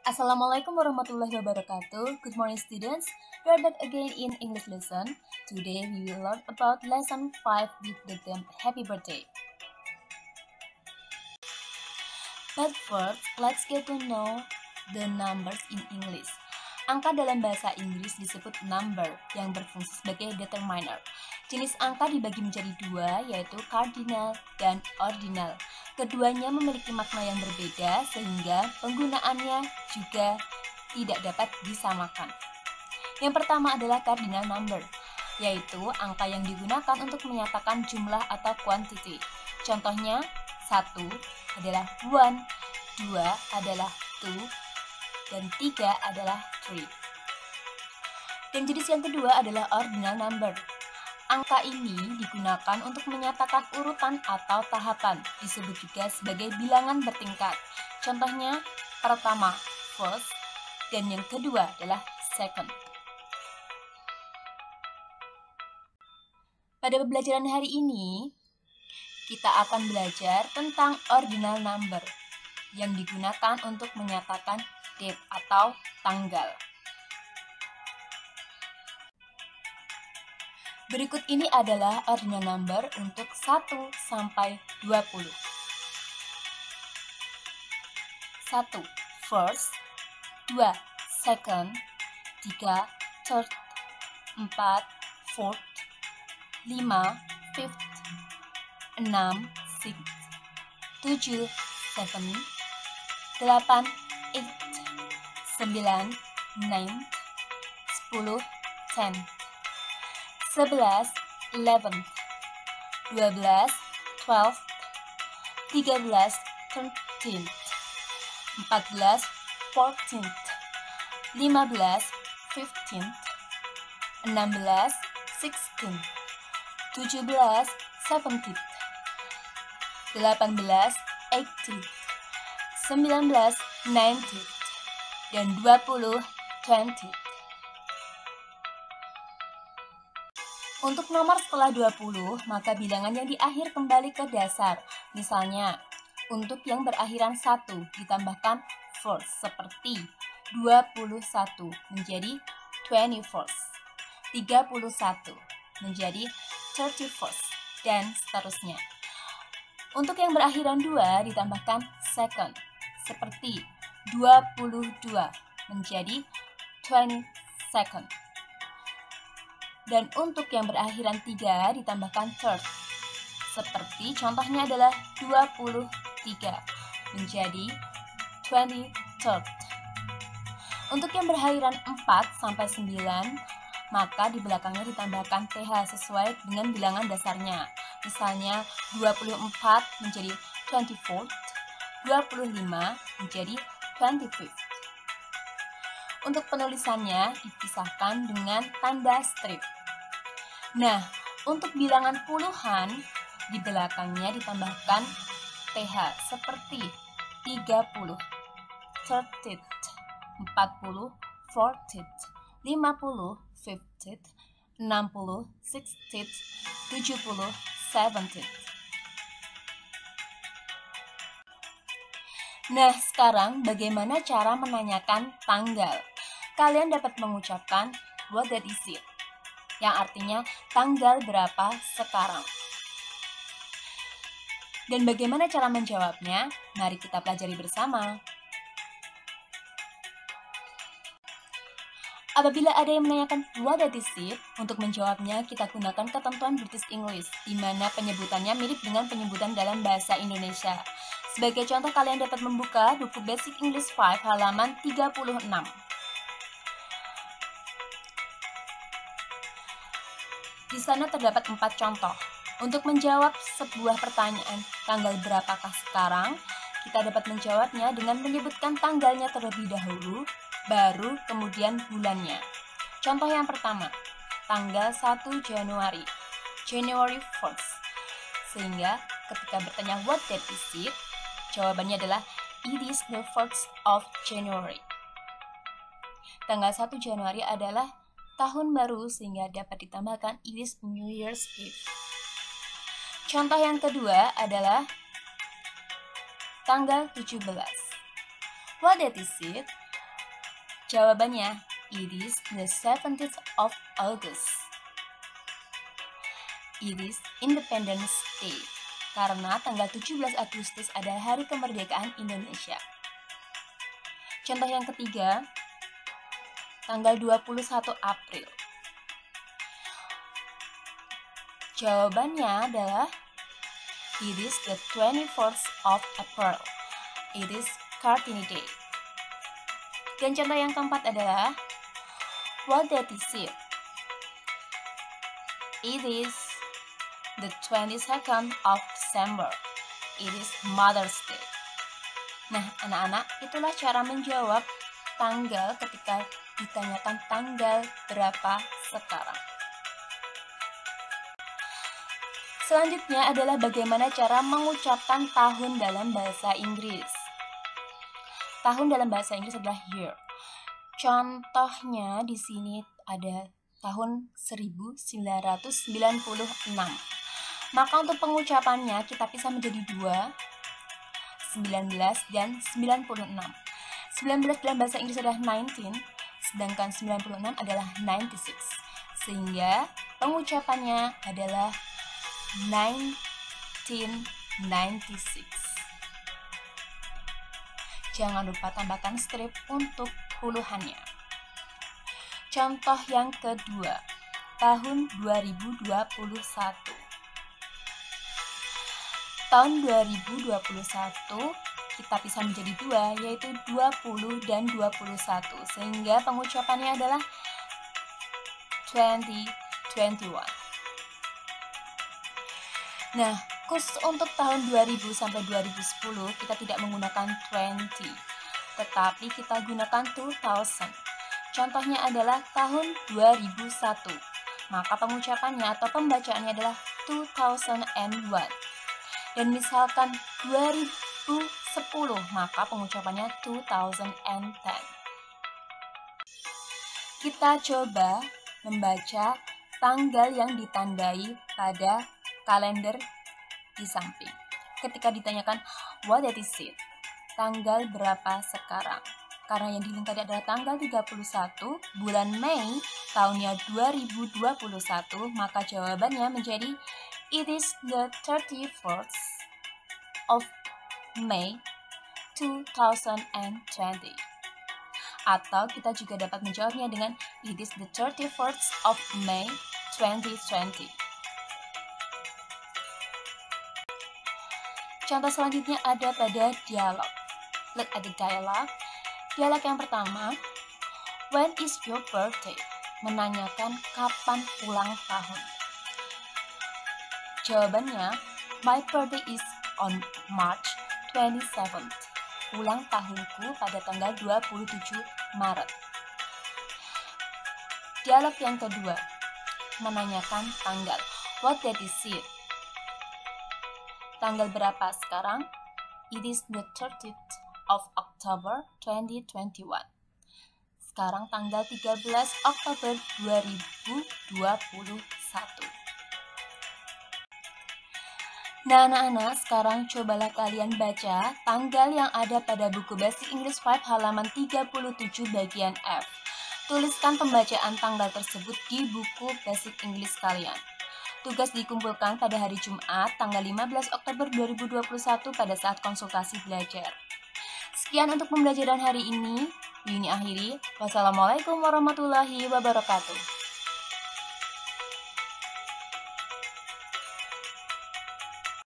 Assalamualaikum warahmatullahi wabarakatuh. Good morning students. We are back again in English lesson. Today we will learn about lesson 5 with the theme Happy Birthday. But first, let's get to know the numbers in English. Angka dalam bahasa Inggris disebut number yang berfungsi sebagai determiner. Jenis angka dibagi menjadi dua, yaitu cardinal dan ordinal. Keduanya memiliki makna yang berbeda sehingga penggunaannya juga tidak dapat disamakan. Yang pertama adalah cardinal number, yaitu angka yang digunakan untuk menyatakan jumlah atau quantity. Contohnya, 1 adalah 1, 2 adalah 2, dan 3 adalah 3. Dan jenis yang kedua adalah ordinal number. Angka ini digunakan untuk menyatakan urutan atau tahapan, disebut juga sebagai bilangan bertingkat. Contohnya, pertama first, dan yang kedua adalah second. Pada pembelajaran hari ini, kita akan belajar tentang ordinal number yang digunakan untuk menyatakan date atau tanggal. Berikut ini adalah ordinal number untuk 1 sampai 20. 1. First, 2. Second, 3. Third, 4. Fourth, 5. Fifth, 6. Sixth, 7. Seventh, 8. Eighth, 9. Ninth, 10. Tenth, 11, 11, 12, 12, 13, 13, 14, 14, 15, 15, 16, 16, 17, 17, 18, 18, 19, 19, dan 20, 20. Untuk nomor setelah 20, maka bilangan yang di akhir kembali ke dasar. Misalnya, untuk yang berakhiran 1 ditambahkan first, seperti 21 menjadi 21st, 31 menjadi 31st, dan seterusnya. Untuk yang berakhiran 2 ditambahkan second, seperti 22 menjadi 22nd. Dan untuk yang berakhiran 3 ditambahkan third, seperti contohnya adalah 23 menjadi 23rd. Untuk yang berakhiran 4 sampai 9, maka di belakangnya ditambahkan TH sesuai dengan bilangan dasarnya. Misalnya 24 menjadi 24th, 25 menjadi 25th. Untuk penulisannya dipisahkan dengan tanda strip. Nah, untuk bilangan puluhan, di belakangnya ditambahkan TH seperti 30, 30th, 40, 40th, 50, 50th, 60, 60th, 70, 70th. Nah, sekarang bagaimana cara menanyakan tanggal? Kalian dapat mengucapkan what that is it, yang artinya tanggal berapa sekarang. Dan bagaimana cara menjawabnya? Mari kita pelajari bersama. Apabila ada yang menanyakan what that is it, untuk menjawabnya kita gunakan ketentuan British English, di mana penyebutannya mirip dengan penyebutan dalam bahasa Indonesia. Sebagai contoh, kalian dapat membuka buku Basic English 5 halaman 36. Di sana terdapat 4 contoh. Untuk menjawab sebuah pertanyaan, tanggal berapakah sekarang? Kita dapat menjawabnya dengan menyebutkan tanggalnya terlebih dahulu, baru kemudian bulannya. Contoh yang pertama, tanggal 1 Januari, January 1st. Sehingga ketika bertanya what date is it, jawabannya adalah it is the 1st of January. Tanggal 1 Januari adalah tahun baru, sehingga dapat ditambahkan it is New Year's Eve. Contoh yang kedua adalah tanggal 17. What date is it? Jawabannya, it is the 17th of August. It is Independence Day, karena tanggal 17 Agustus adalah hari kemerdekaan Indonesia. Contoh yang ketiga, tanggal 21 April. Jawabannya adalah it is the 24th of April. It is Kartini Day. Dan contoh yang keempat adalah what date is it? It is the 22nd of December. It is Mother's Day. Nah, anak-anak, itulah cara menjawab tanggal ketika ditanyakan tanggal berapa sekarang. Selanjutnya adalah bagaimana cara mengucapkan tahun dalam bahasa Inggris. Tahun dalam bahasa Inggris adalah year. Contohnya di sini ada tahun 1996. Maka untuk pengucapannya kita pisah menjadi dua, 19 dan 96. 19 dalam bahasa Inggris adalah 19, sedangkan 96 adalah 96. Sehingga pengucapannya adalah 1996. Jangan lupa tambahkan strip untuk puluhannya. Contoh yang kedua, tahun 2021. Tahun 2021 kita pisah menjadi dua, yaitu 20 dan 21, sehingga pengucapannya adalah 2021. Nah, khusus untuk tahun 2000 sampai 2010 kita tidak menggunakan 20, tetapi kita gunakan 2000. Contohnya adalah tahun 2001. Maka pengucapannya atau pembacaannya adalah 2001. Dan misalkan 2010, maka pengucapannya 2010. Kita coba membaca tanggal yang ditandai pada kalender di samping. Ketika ditanyakan what date is it? Tanggal berapa sekarang? Karena yang dilihat tadi adalah tanggal 31 bulan Mei tahunnya 2021, maka jawabannya menjadi it is the 31st of May 2020. Atau kita juga dapat menjawabnya dengan it is the 31st of May 2020. Contoh selanjutnya ada pada dialog. Look at the dialogue. Dialog yang pertama, when is your birthday? Menanyakan kapan ulang tahun. Jawabannya, my birthday is on March 27th. Ulang tahunku pada tanggal 27 Maret. Dialog yang kedua, menanyakan tanggal. What date is it? Tanggal berapa sekarang? It is the 30th of October 2021. Sekarang tanggal 13 Oktober 2021. Nah anak-anak, sekarang cobalah kalian baca tanggal yang ada pada buku Basic English 5 halaman 37 bagian F. Tuliskan pembacaan tanggal tersebut di buku Basic English kalian. Tugas dikumpulkan pada hari Jumat, tanggal 15 Oktober 2021 pada saat konsultasi belajar. Sekian untuk pembelajaran hari ini. Ini akhiri. Wassalamualaikum warahmatullahi wabarakatuh.